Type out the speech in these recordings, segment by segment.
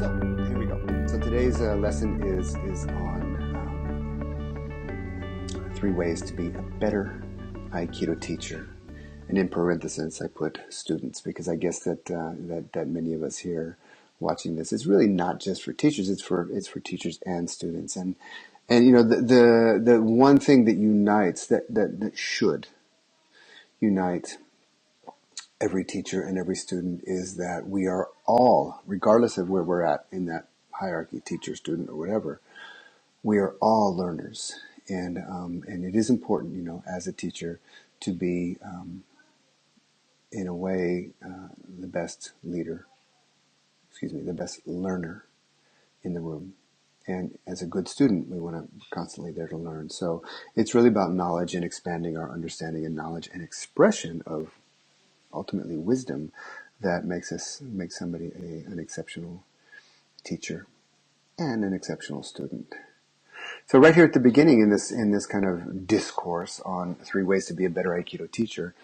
So here we go. So today's lesson is on 3 ways to be a better Aikido teacher. And in parentheses, I put students, because I guess that many of us here watching this, it's really not just for teachers. It's for teachers and students. And you know, the one thing that unites, that should unite every teacher and every student, is that we are all, regardless of where we're at in that hierarchy, teacher, student, or whatever, we are all learners. And it is important, you know, as a teacher, to be in a way, the best learner in the room. And as a good student, we want to constantly there to learn. So it's really about knowledge and expanding our understanding and knowledge and expression of ultimately wisdom that makes somebody an exceptional teacher and an exceptional student. So right here at the beginning in this kind of discourse on 3 ways to be a better Aikido teacher,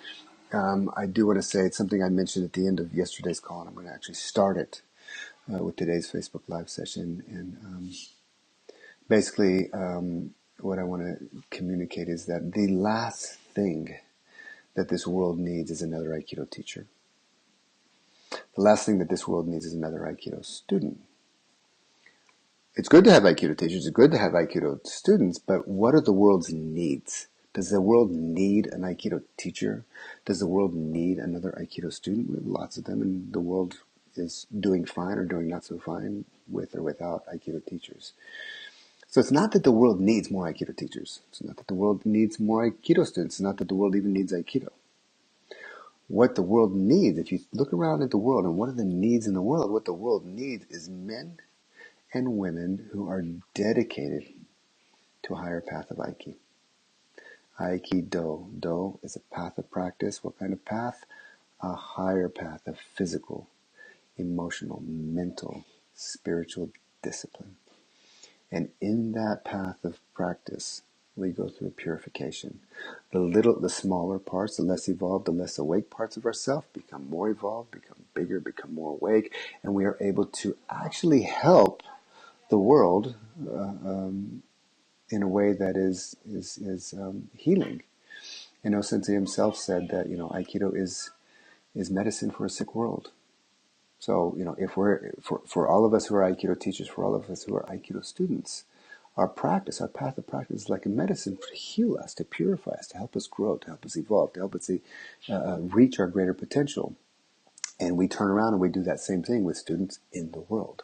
I do want to say it's something I mentioned at the end of yesterday's call, and I'm going to actually start it with today's Facebook Live session. And basically, what I want to communicate is that the last thing that this world needs is another Aikido teacher. The last thing that this world needs is another Aikido student. It's good to have Aikido teachers, it's good to have Aikido students, but what are the world's needs? Does the world need an Aikido teacher? Does the world need another Aikido student? We have lots of them, and the world is doing fine or doing not so fine with or without Aikido teachers. So it's not that the world needs more Aikido teachers. It's not that the world needs more Aikido students. It's not that the world even needs Aikido. What the world needs, if you look around at the world and what are the needs in the world, what the world needs is men and women who are dedicated to a higher path of Aiki. Aikido. Do is a path of practice. What kind of path? A higher path of physical, emotional, mental, spiritual discipline. And in that path of practice, we go through purification. The smaller parts, the less evolved, the less awake parts of ourselves become more evolved, become bigger, become more awake, and we are able to actually help the world in a way that is healing. You know, Sensei himself said that, you know, Aikido is medicine for a sick world. So, you know, if we're for all of us who are Aikido teachers, for all of us who are Aikido students, our path of practice is like a medicine to heal us, to purify us, to help us grow, to help us evolve, to help us reach our greater potential. And we turn around and we do that same thing with students in the world.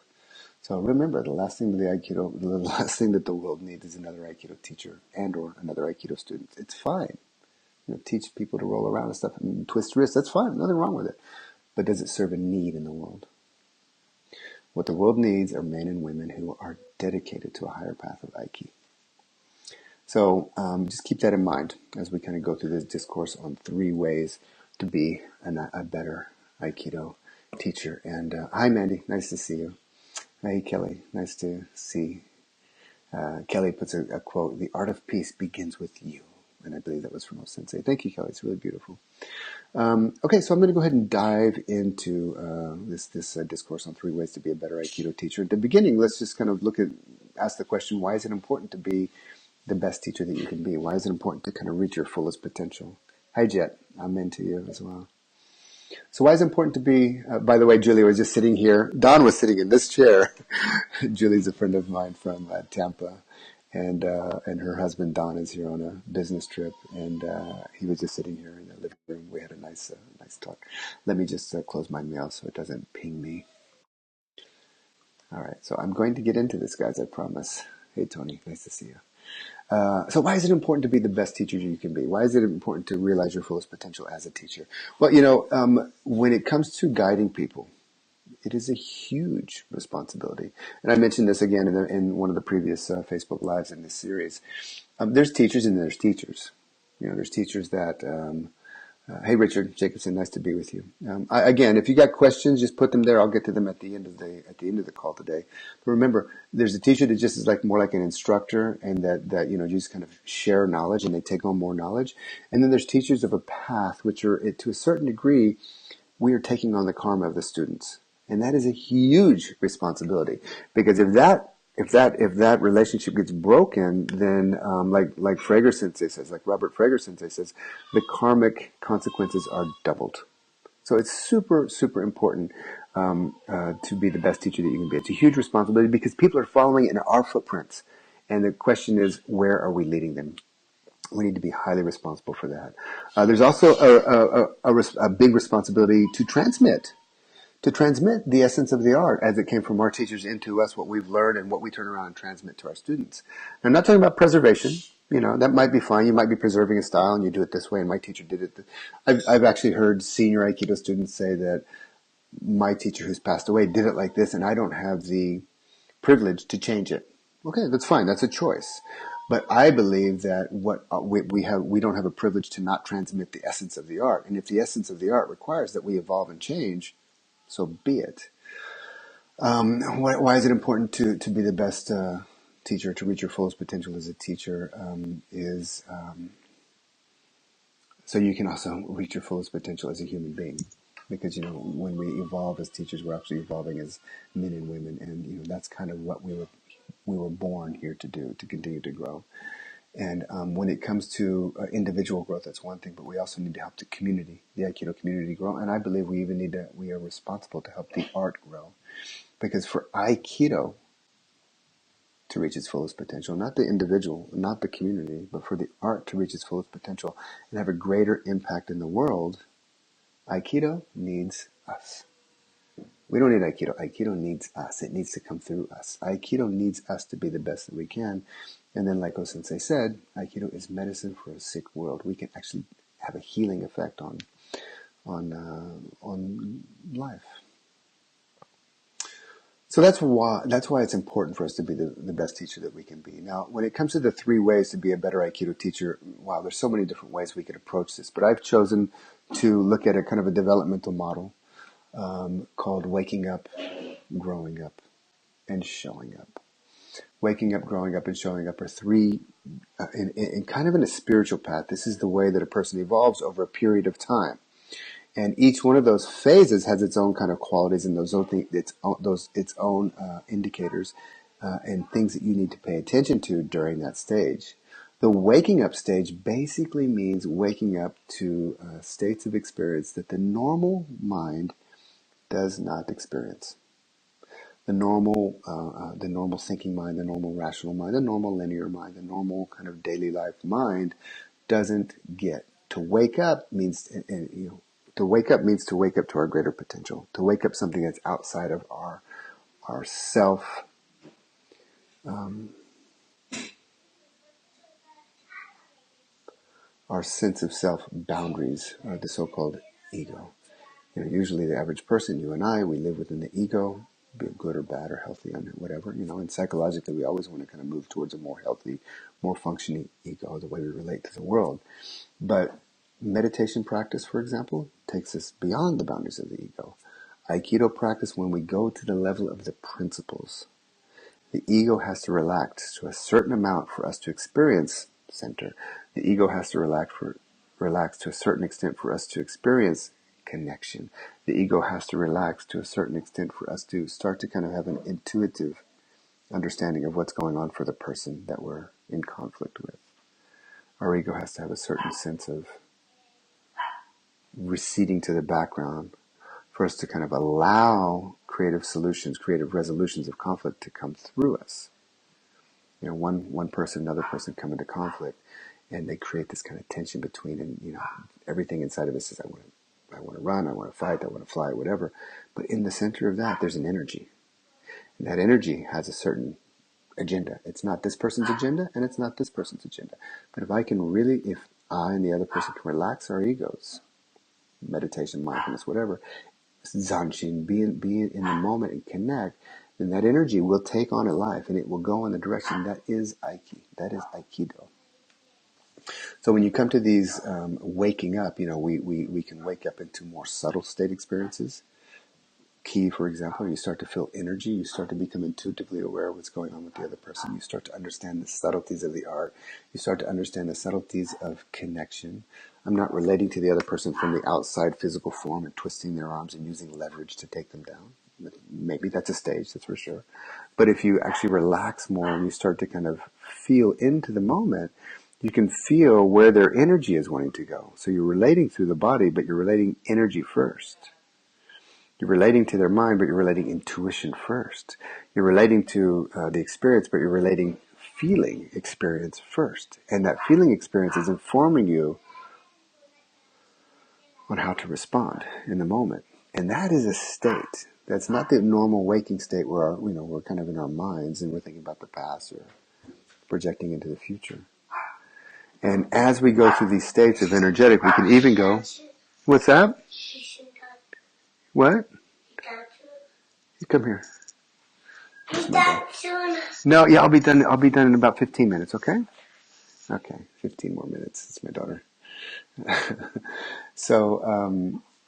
So remember, the last thing that the world needs is another Aikido teacher and or another Aikido student. It's fine. You know, teach people to roll around and stuff and twist wrists. That's fine. Nothing wrong with it. But does it serve a need in the world? What the world needs are men and women who are dedicated to a higher path of Aiki. So just keep that in mind as we kind of go through this discourse on 3 ways to be a better Aikido teacher. And hi, Mandy. Nice to see you. Hey, Kelly. Nice to see. Kelly puts a quote, "The art of peace begins with you." And I believe that was from Sensei. Thank you, Kelly. It's really beautiful. Okay, so I'm going to go ahead and dive into this discourse on 3 ways to be a better Aikido teacher. At the beginning, let's just kind of ask the question, why is it important to be the best teacher that you can be? Why is it important to kind of reach your fullest potential? Hi, Jet. I'm into you as well. So why is it important to be, by the way, Julie was just sitting here. Don was sitting in this chair. Julie's a friend of mine from Tampa. And her husband, Don, is here on a business trip. And he was just sitting here in the living room. We had a nice talk. Let me just close my mail so it doesn't ping me. All right. So I'm going to get into this, guys, I promise. Hey, Tony. Nice to see you. So why is it important to be the best teacher you can be? Why is it important to realize your fullest potential as a teacher? Well, you know, when it comes to guiding people, it is a huge responsibility. And I mentioned this again in one of the previous Facebook Lives in this series. There's teachers and there's teachers. You know, there's teachers that hey, Richard Jacobson, nice to be with you. Again, if you got questions, just put them there. I'll get to them at the end of the call today. But remember, there's a teacher that just is more like an instructor, and that you know, just kind of share knowledge and they take on more knowledge. And then there's teachers of a path, which are to a certain degree, we are taking on the karma of the students. And that is a huge responsibility, because if that relationship gets broken, then like Frager Sensei says, like Robert Frager Sensei says, the karmic consequences are doubled. So it's super, super important to be the best teacher that you can be. It's a huge responsibility because people are following in our footprints. And the question is, where are we leading them? We need to be highly responsible for that. There's also a big responsibility to transmit the essence of the art as it came from our teachers into us, what we've learned and what we turn around and transmit to our students. I'm not talking about preservation. That might be fine. You might be preserving a style and you do it this way, and my teacher did it. I've actually heard senior Aikido students say that my teacher who's passed away did it like this, and I don't have the privilege to change it. Okay, that's fine. That's a choice. But I believe that what we don't have a privilege to not transmit the essence of the art. And if the essence of the art requires that we evolve and change, so be it. Why is it important to be the best teacher, to reach your fullest potential as a teacher? Is so you can also reach your fullest potential as a human being. Because, when we evolve as teachers, we're actually evolving as men and women. And, that's kind of what we were born here to do, to continue to grow. And when it comes to individual growth, that's one thing, but we also need to help the community, the Aikido community grow. And I believe we are responsible to help the art grow. Because for Aikido to reach its fullest potential, not the individual, not the community, but for the art to reach its fullest potential and have a greater impact in the world, Aikido needs us. We don't need Aikido. Aikido needs us. It needs to come through us. Aikido needs us to be the best that we can. And then, like Sensei said, Aikido is medicine for a sick world. We can actually have a healing effect on life. So that's why it's important for us to be the best teacher that we can be. Now, when it comes to the 3 ways to be a better Aikido teacher, wow, there's so many different ways we could approach this. But I've chosen to look at a kind of a developmental model called waking up, growing up, and showing up. Waking up, growing up, and showing up are 3, in kind of in a spiritual path. This is the way that a person evolves over a period of time. And each one of those phases has its own kind of qualities and its own indicators and things that you need to pay attention to during that stage. The waking up stage basically means waking up to states of experience that the normal mind does not experience. The normal thinking mind, the normal rational mind, the normal linear mind, the normal kind of daily life mind doesn't get. To wake up means, to wake up means to wake up to our greater potential. To wake up something that's outside of our self, our sense of self boundaries, the so-called ego. Usually the average person, you and I, we live within the ego, be it good or bad or healthy and whatever, and psychologically we always want to kind of move towards a more healthy, more functioning ego, the way we relate to the world. But meditation practice, for example, takes us beyond the boundaries of the ego. Aikido practice, when we go to the level of the principles, the ego has to relax to a certain amount for us to experience center. The ego has to relax to a certain extent for us to experience connection. The ego has to relax to a certain extent for us to start to kind of have an intuitive understanding of what's going on for the person that we're in conflict with. Our ego has to have a certain sense of receding to the background for us to kind of allow creative solutions, creative resolutions of conflict to come through us. One person, another person come into conflict, and they create this kind of tension between, and everything inside of us says, I want to run, I want to fight, I want to fly, whatever. But in the center of that, there's an energy. And that energy has a certain agenda. It's not this person's agenda, and it's not this person's agenda. But if I and the other person can relax our egos, meditation, mindfulness, whatever, zanshin, be in the moment and connect, then that energy will take on a life, and it will go in the direction that is Aiki. That is Aikido. So when you come to these waking up, we can wake up into more subtle state experiences. Ki, for example, you start to feel energy. You start to become intuitively aware of what's going on with the other person. You start to understand the subtleties of the art. You start to understand the subtleties of connection. I'm not relating to the other person from the outside physical form and twisting their arms and using leverage to take them down. maybe that's a stage, that's for sure. But if you actually relax more and you start to kind of feel into the moment, you can feel where their energy is wanting to go. So you're relating through the body, but you're relating energy first. You're relating to their mind, but you're relating intuition first. You're relating to the experience, but you're relating feeling experience first. And that feeling experience is informing you on how to respond in the moment. And that is a state. That's not the normal waking state where we're kind of in our minds and we're thinking about the past or projecting into the future. And as we go through these states of energetic, we can even go, what's that? What? You come here. No, yeah, I'll be done. I'll be done in about 15 minutes. Okay. Okay, 15 more minutes. It's my daughter. So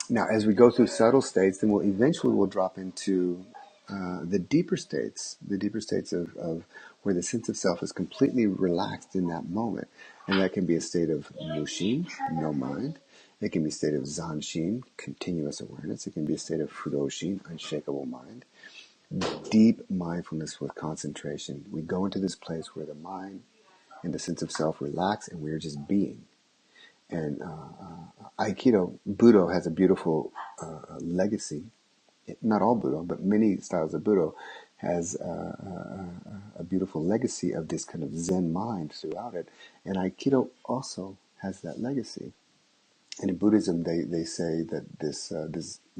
now, as we go through subtle states, then we'll drop into the deeper states of where the sense of self is completely relaxed in that moment, and that can be a state of mushin, no mind. It can be a state of zanshin, continuous awareness. It can be a state of fudoshin, unshakable mind. Deep mindfulness with concentration. We go into this place where the mind and the sense of self relax, and we're just being. And Aikido, Budo has a beautiful legacy. Not all Budo, but many styles of Budo has a beautiful legacy of this kind of Zen mind throughout it. And Aikido also has that legacy. And in Buddhism, they say that this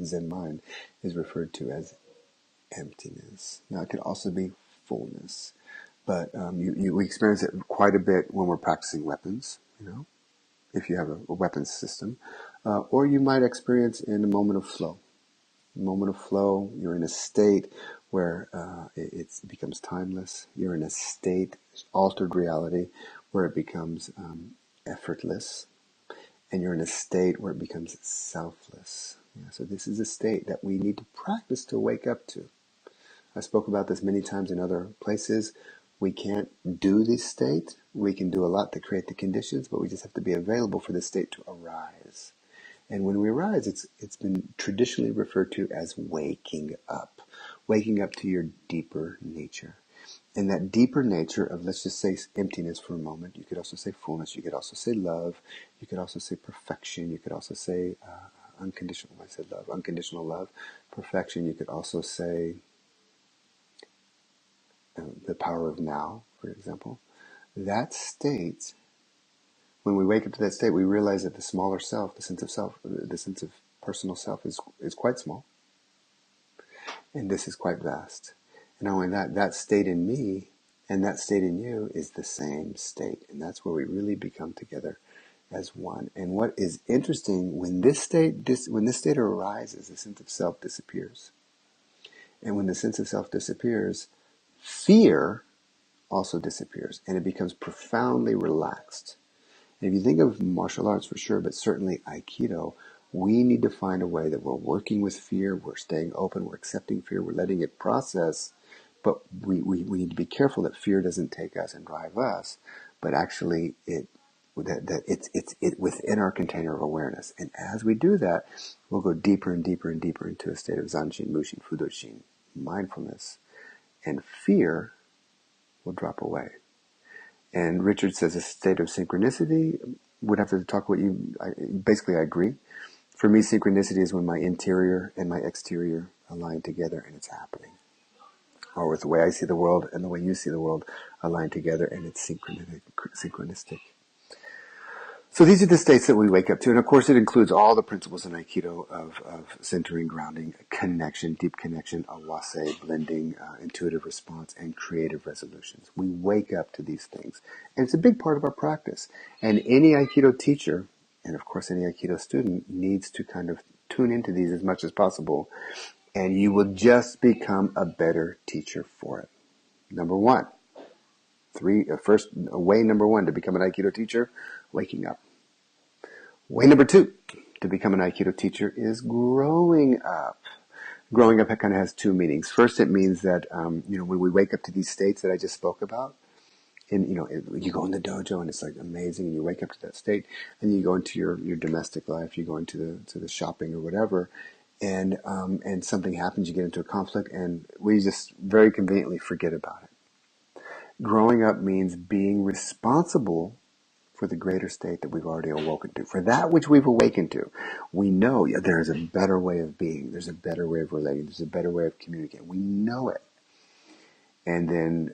Zen mind is referred to as emptiness. Now, it could also be fullness. But we experience it quite a bit when we're practicing weapons, if you have a weapons system. Or you might experience in a moment of flow. A moment of flow, you're in a state where it becomes timeless. You're in a state, altered reality, where it becomes effortless. And you're in a state where it becomes selfless. Yeah, so this is a state that we need to practice to wake up to. I spoke about this many times in other places. We can't do this state. We can do a lot to create the conditions, but we just have to be available for this state to arise. And when we arise, it's been traditionally referred to as waking up to your deeper nature. And that deeper nature of, let's just say, emptiness for a moment. You could also say fullness. You could also say love. You could also say perfection. You could also say unconditional. I said love, unconditional love, perfection. You could also say the power of now, for example. That state, when we wake up to that state, we realize that the smaller self, the sense of personal self is quite small. And this is quite vast. And not only that state in me and that state in you is the same state. And that's where we really become together as one. And what is interesting, when this state arises, the sense of self disappears. And when the sense of self disappears, fear also disappears, and it becomes profoundly relaxed. And if you think of martial arts, for sure, but certainly Aikido, we need to find a way that we're working with fear, we're staying open, we're accepting fear, we're letting it process, but we need to be careful that fear doesn't take us and drive us, but actually it's within our container of awareness. And as we do that, we'll go deeper and deeper and deeper into a state of Zanshin, Mushin, Fudoshin, mindfulness, and fear will drop away. And Richard says a state of synchronicity. Would have to talk what basically I agree. For me, synchronicity is when my interior and my exterior align together and it's happening. Or with the way I see the world and the way you see the world align together and it's synchronistic. So these are the states that we wake up to. And of course, it includes all the principles in Aikido of centering, grounding, connection, deep connection, awase, blending, intuitive response, and creative resolutions. We wake up to these things. And it's a big part of our practice. And any Aikido teacher, and of course any Aikido student, needs to kind of tune into these as much as possible. And you will just become a better teacher for it. Number one. Way number one to become an Aikido teacher, waking up. Way number two to become an Aikido teacher is growing up. Growing up kind of has two meanings. First, it means that when we wake up to these states that I just spoke about, and you go in the dojo and it's like amazing, and you wake up to that state, and you go into your domestic life, you go into the shopping or whatever, and something happens, you get into a conflict, and we just very conveniently forget about it. Growing up means being responsible for the greater state that we've already awoken to, for that which we've awakened to. We know there's a better way of being, there's a better way of relating, there's a better way of communicating. We know it. And then,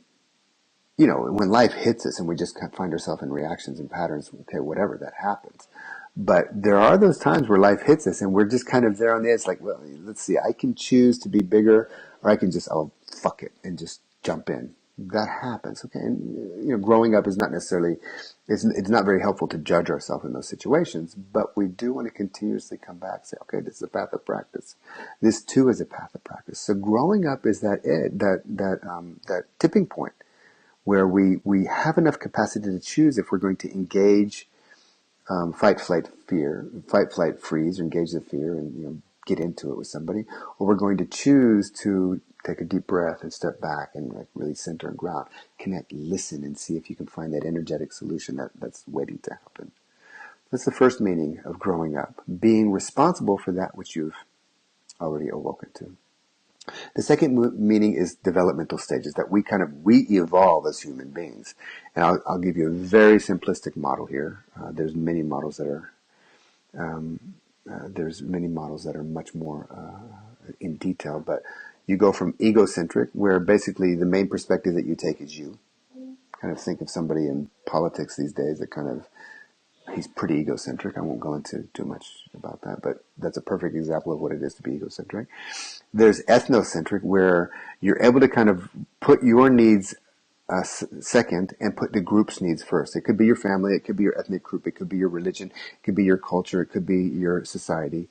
when life hits us and we just find ourselves in reactions and patterns, okay, whatever, that happens. But there are those times where life hits us and we're just kind of there on the edge, like, well, let's see, I can choose to be bigger, or I can just, fuck it, and just jump in. That happens, okay? And, growing up is not necessarily, it's not very helpful to judge ourselves in those situations, but we do want to continuously come back and say, okay, this is a path of practice. This too is a path of practice. So growing up is that that tipping point where we have enough capacity to choose if we're going to engage fight, flight, freeze, or engage the fear and get into it with somebody, or we're going to choose to take a deep breath and step back and really center and ground, connect, listen, and see if you can find that energetic solution that's waiting to happen. That's the first meaning of growing up, being responsible for that which you've already awoken to. The second meaning is developmental stages, that we evolve as human beings. And I'll give you a very simplistic model here. There's many models that are much more in detail, but you go from egocentric, where basically the main perspective that you take is you. Kind of think of somebody in politics these days that he's pretty egocentric. I won't go into too much about that, but that's a perfect example of what it is to be egocentric. There's ethnocentric, where you're able to kind of put your needs second and put the group's needs first. It could be your family, it could be your ethnic group, it could be your religion, it could be your culture, it could be your society.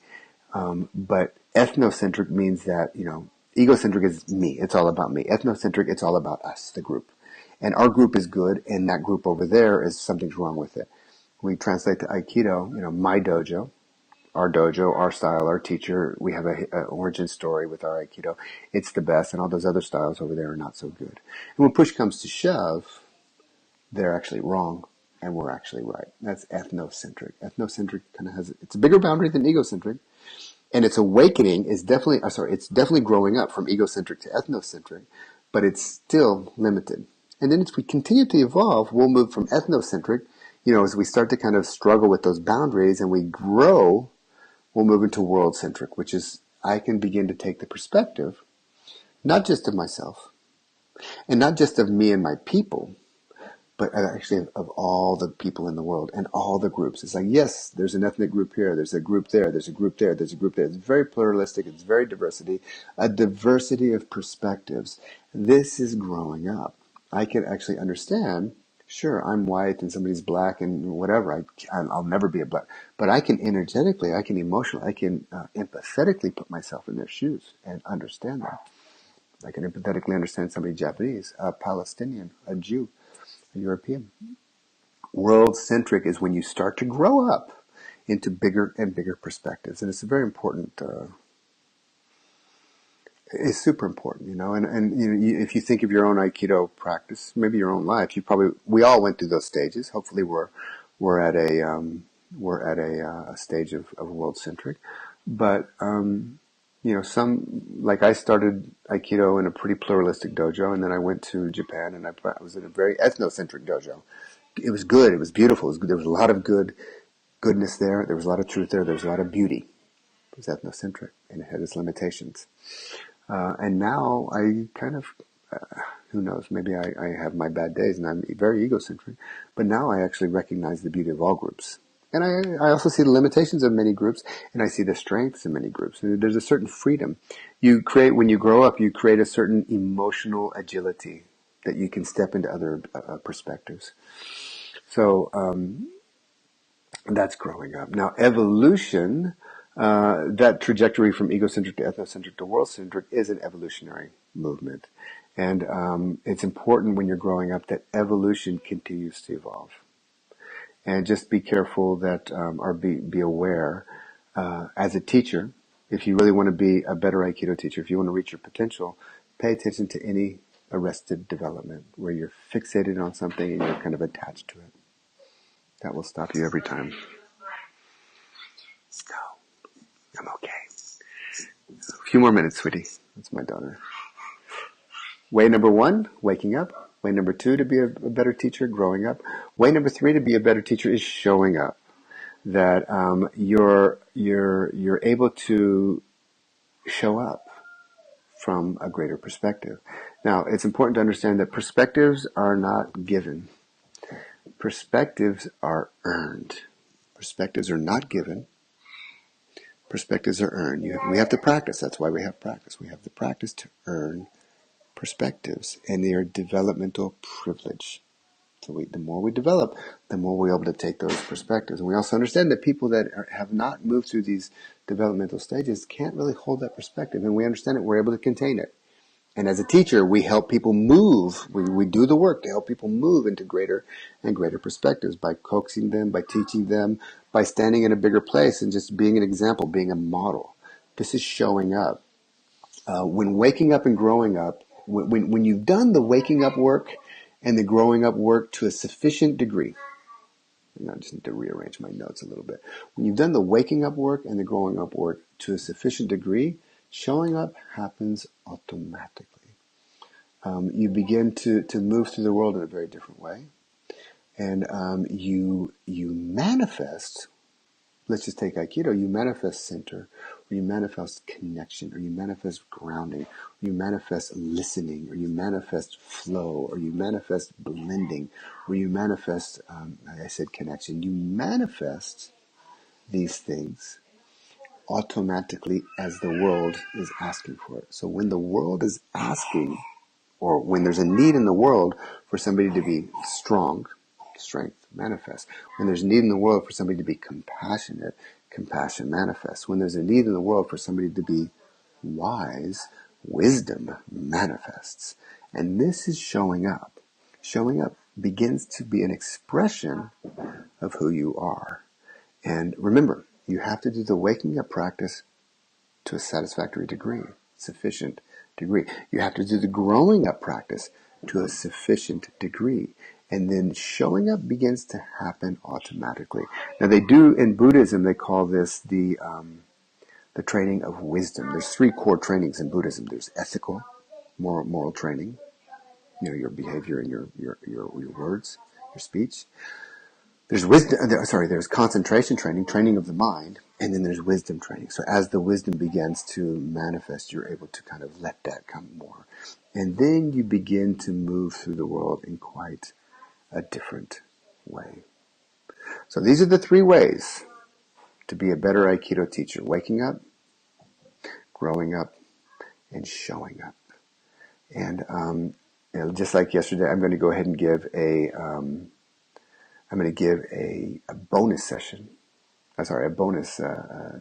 But ethnocentric means that, egocentric is me, it's all about me. Ethnocentric, it's all about us, the group. And our group is good, and that group over there something's wrong with it. We translate to Aikido, my dojo, our style, our teacher. We have an origin story with our Aikido. It's the best, and all those other styles over there are not so good. And when push comes to shove, they're actually wrong, and we're actually right. That's ethnocentric. Ethnocentric kind of it's a bigger boundary than egocentric, and its awakening is it's definitely growing up from egocentric to ethnocentric, but it's still limited. And then as we continue to evolve, we'll move from ethnocentric, as we start to kind of struggle with those boundaries and we grow, we'll move into world-centric, which is I can begin to take the perspective, not just of myself, and not just of me and my people, but actually of all the people in the world and all the groups. It's like, yes, there's an ethnic group here, there's a group there, there's a group there, there's a group there. It's very pluralistic, it's very a diversity of perspectives. This is growing up. I can actually understand, sure, I'm white and somebody's black and whatever, I'll never be a black, but I can energetically, I can emotionally, I can empathetically put myself in their shoes and understand them. I can empathetically understand somebody Japanese, a Palestinian, a Jew, a European. World-centric is when you start to grow up into bigger and bigger perspectives. And it's a very important, it's super important, and if you think of your own Aikido practice, maybe your own life, we all went through those stages. Hopefully we're at a stage of world-centric, but, like I started Aikido in a pretty pluralistic dojo, and then I went to Japan and I was in a very ethnocentric dojo. It was good. It was beautiful. There was a lot of goodness there. There was a lot of truth there. There was a lot of beauty. It was ethnocentric, and it had its limitations. And now I kind of, who knows, maybe I have my bad days and I'm very egocentric, but now I actually recognize the beauty of all groups. And I also see the limitations of many groups, and I see the strengths in many groups. And there's a certain freedom. When you grow up, you create a certain emotional agility that you can step into other perspectives. So that's growing up. Now, evolution, that trajectory from egocentric to ethnocentric to world-centric is an evolutionary movement. And it's important when you're growing up that evolution continues to evolve. And just be careful that, or be aware, as a teacher, if you really want to be a better Aikido teacher, if you want to reach your potential, pay attention to any arrested development where you're fixated on something and you're kind of attached to it. That will stop you every time. No, I'm okay. few more minutes, sweetie. That's my daughter. Way number 1, waking up. Way number 2, to be a better teacher, growing up. Way number 3, to be a better teacher, is showing up. That you're able to show up from a greater perspective. Now, it's important to understand that perspectives are not given. Perspectives are earned. Perspectives are not given. Perspectives are earned. We have to practice. That's why we have practice. We have the practice to earn perspectives, and they are developmental privilege. So the more we develop, the more we're able to take those perspectives. And we also understand that people that have not moved through these developmental stages can't really hold that perspective. And we understand it. We're able to contain it. And as a teacher, we help people move. We do the work to help people move into greater and greater perspectives by coaxing them, by teaching them, by standing in a bigger place and just being an example, being a model. This is showing up. When waking up and growing up, when you've done the waking up work and the growing up work to a sufficient degree, and I just need to rearrange my notes a little bit. When you've done the waking up work and the growing up work to a sufficient degree, showing up happens automatically. You begin to move through the world in a very different way, and you manifest. Let's just take Aikido. You manifest center, or you manifest connection, or you manifest grounding, or you manifest listening, or you manifest flow, or you manifest blending, or you manifest, like I said, connection. You manifest these things automatically as the world is asking for it. So when the world is asking, or when there's a need in the world for somebody to be strong, strength manifests. When there's a need in the world for somebody to be compassionate, compassion manifests. When there's a need in the world for somebody to be wise, wisdom manifests. And this is showing up. Showing up begins to be an expression of who you are. And remember, you have to do the waking up practice to a satisfactory degree, sufficient degree. You have to do the growing up practice to a sufficient degree. And then showing up begins to happen automatically. Now they do, in Buddhism, they call this the training of wisdom. There's 3 core trainings in Buddhism. There's ethical, moral training, your behavior and your words, your speech. There's there's concentration training, training of the mind, and then there's wisdom training. So as the wisdom begins to manifest, you're able to kind of let that come more. And then you begin to move through the world in quite a different way. So these are the 3 ways to be a better Aikido teacher: waking up, growing up, and showing up. And just like yesterday, I'm going to go ahead and give a bonus session. A bonus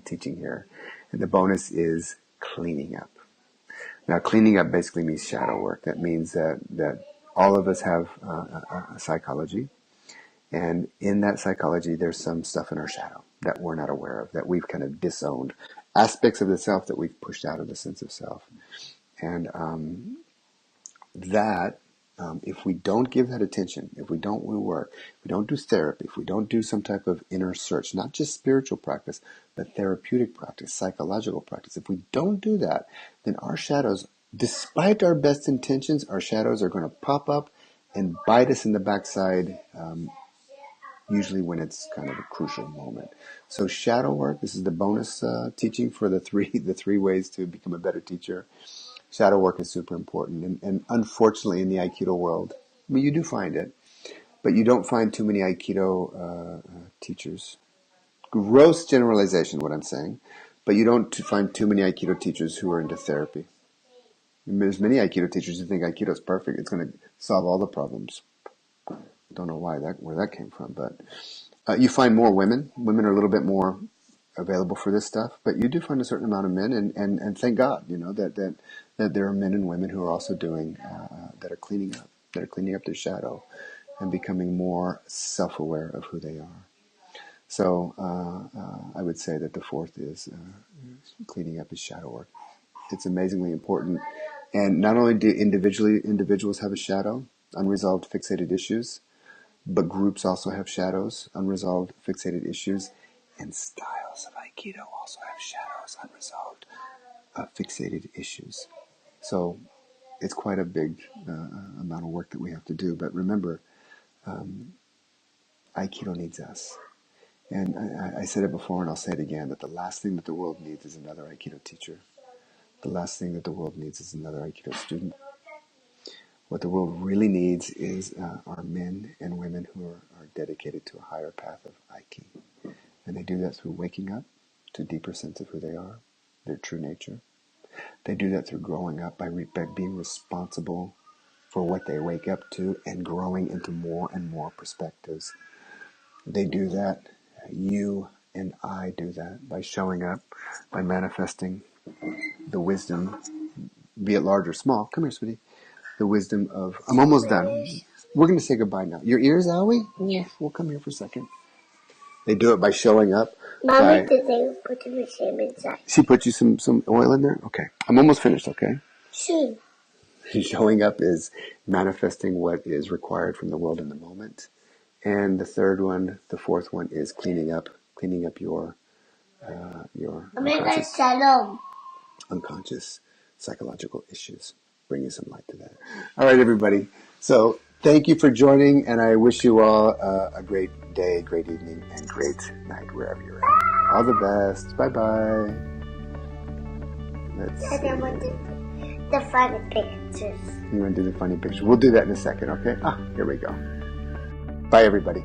teaching here. And the bonus is cleaning up. Now, cleaning up basically means shadow work. That means that all of us have a psychology. And in that psychology, there's some stuff in our shadow that we're not aware of, that we've kind of disowned. Aspects of the self that we've pushed out of the sense of self. And if we don't give that attention, if we don't work, if we don't do therapy, if we don't do some type of inner search, not just spiritual practice, but therapeutic practice, psychological practice, if we don't do that, then our shadows, despite our best intentions, our shadows are going to pop up and bite us in the backside, usually when it's kind of a crucial moment. So shadow work, this is the bonus teaching for the three ways to become a better teacher. Shadow work is super important. And unfortunately in the Aikido world, I mean, you do find it, but you don't find too many Aikido teachers. Gross generalization, what I'm saying. But you don't find too many Aikido teachers who are into therapy. There's many Aikido teachers who think Aikido is perfect. It's going to solve all the problems. Don't know where that came from, but you find more women. Women are a little bit more available for this stuff, but you do find a certain amount of men, and thank God, that there are men and women who are also doing that are cleaning up their shadow and becoming more self-aware of who they are. So I would say that the 4th is cleaning up his shadow work. It's amazingly important, and not only do individuals have a shadow, unresolved fixated issues, but groups also have shadows, unresolved fixated issues, and styles of Aikido also have shadows, unresolved fixated issues. So it's quite a big amount of work that we have to do. But remember, Aikido needs us. And I said it before and I'll say it again, that the last thing that the world needs is another Aikido teacher. The last thing that the world needs is another Aikido student. What the world really needs is are men and women who are dedicated to a higher path of Aiki. And they do that through waking up to a deeper sense of who they are, their true nature. They do that through growing up by being responsible for what they wake up to and growing into more and more perspectives. They do that. You and I do that by showing up, by manifesting the wisdom, be it large or small. Come here, sweetie. The wisdom of, I'm almost done. We're going to say goodbye now. Your ears, Owie? Yeah. We'll come here for a second. They do it by showing up. Mommy, did they put the same inside? She put you some oil in there? Okay. I'm almost finished, okay? Sure. Showing up is manifesting what is required from the world in the moment. And the fourth one is cleaning up your unconscious psychological issues. Bringing some light to that. All right, everybody. So thank you for joining, and I wish you all a great day, great evening, and great night wherever you're at. All the best. Bye-bye. Let's see. I want to do the funny pictures. You want to do the funny pictures? We'll do that in a second, okay? Here we go. Bye, everybody.